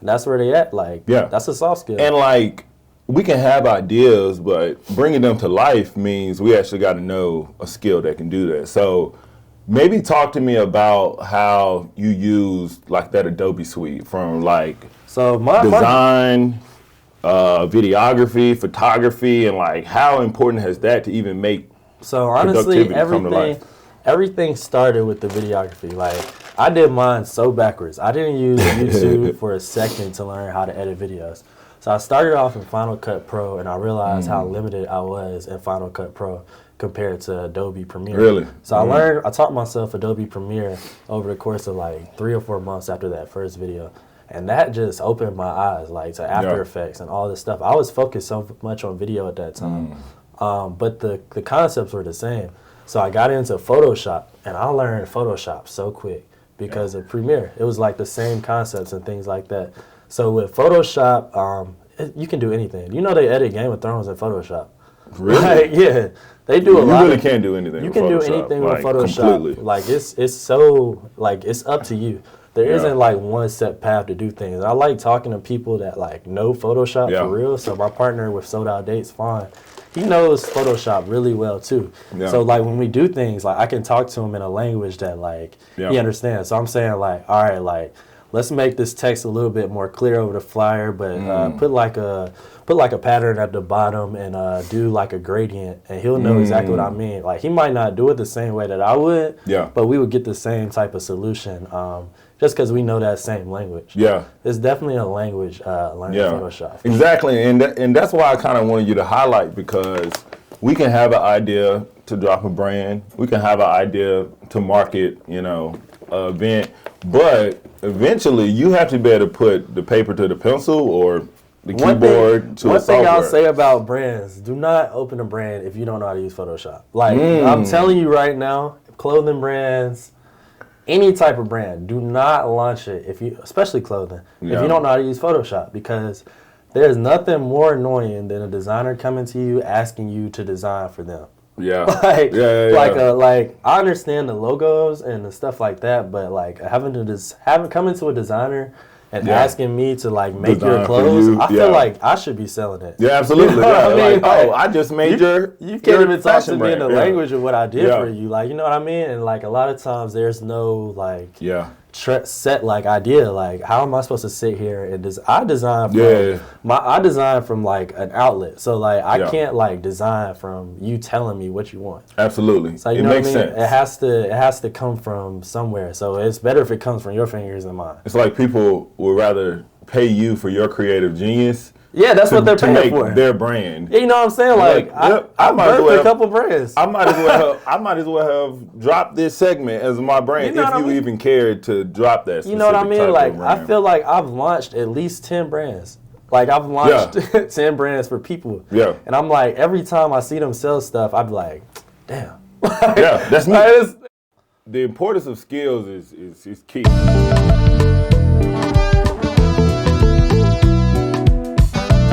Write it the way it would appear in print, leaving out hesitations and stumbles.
that's where they at. Like, that's a soft skill. And like, we can have ideas, but bringing them to life means we actually got to know a skill that can do that. So maybe talk to me about how you use like that Adobe suite from like design, videography, photography, and like how important has that to even make honestly, productivity come to life? Everything started with the videography. Like, I did mine so backwards. I didn't use YouTube for a second to learn how to edit videos. So I started off in Final Cut Pro, and I realized how limited I was in Final Cut Pro compared to Adobe Premiere. Really? So I taught myself Adobe Premiere over the course of like 3 or 4 months after that first video. And that just opened my eyes, like, to After Effects and all this stuff. I was focused so much on video at that time, but the concepts were the same. So I got into Photoshop, and I learned Photoshop so quick because of Premiere. It was like the same concepts and things like that. So with Photoshop, you can do anything. You know they edit Game of Thrones in Photoshop. Really? Like, yeah, they do a lot. You really can do anything. You can do anything with Photoshop. Completely. Like, it's so, like, it's up to you. There isn't like one set path to do things. And I like talking to people that like know Photoshop for real. So my partner with Sold Out Dates, Fawn, he knows Photoshop really well too. So like when we do things, like I can talk to him in a language that like he understands. So I'm saying like, all right, like let's make this text a little bit more clear over the flyer, but put like a pattern at the bottom and do like a gradient, and he'll know exactly what I mean. Like he might not do it the same way that I would, but we would get the same type of solution just because we know that same language. It's definitely a language learning Photoshop. Exactly, and that's why I kind of wanted you to highlight, because we can have an idea to drop a brand, we can have an idea to market, you know, an event, but eventually you have to be able to put the paper to the pencil or the keyboard to a software. One thing I'll say about brands, do not open a brand if you don't know how to use Photoshop. Like, I'm telling you right now, clothing brands, any type of brand, do not launch it, especially clothing, if you don't know how to use Photoshop, because there's nothing more annoying than a designer coming to you asking you to design for them. Like I understand the logos and the stuff like that, but like having coming to a designer and asking me to like make design your clothes, I feel like I should be selling it. Absolutely. You know what I mean? Like, I just made you can't even talk to me in the language of what I did for you. Like, you know what I mean? And like a lot of times there's no like set like idea. Like, how am I supposed to sit here and I design from like an outlet. So like I can't like design from you telling me what you want. Absolutely. So you know what I mean? It has to come from somewhere. So it's better if it comes from your fingers than mine. It's like people would rather pay you for your creative genius. Yeah, that's what they're paying for. Their brand. Yeah, you know what I'm saying? Like I might birthed a couple brands. I might as well have dropped this segment as my brand, if you even cared to drop that. You know what I mean? Like, I feel like I've launched at least 10 brands. Like, I've launched 10 brands for people. And I'm like, every time I see them sell stuff, I be like, damn. That's me. The importance of skills is key.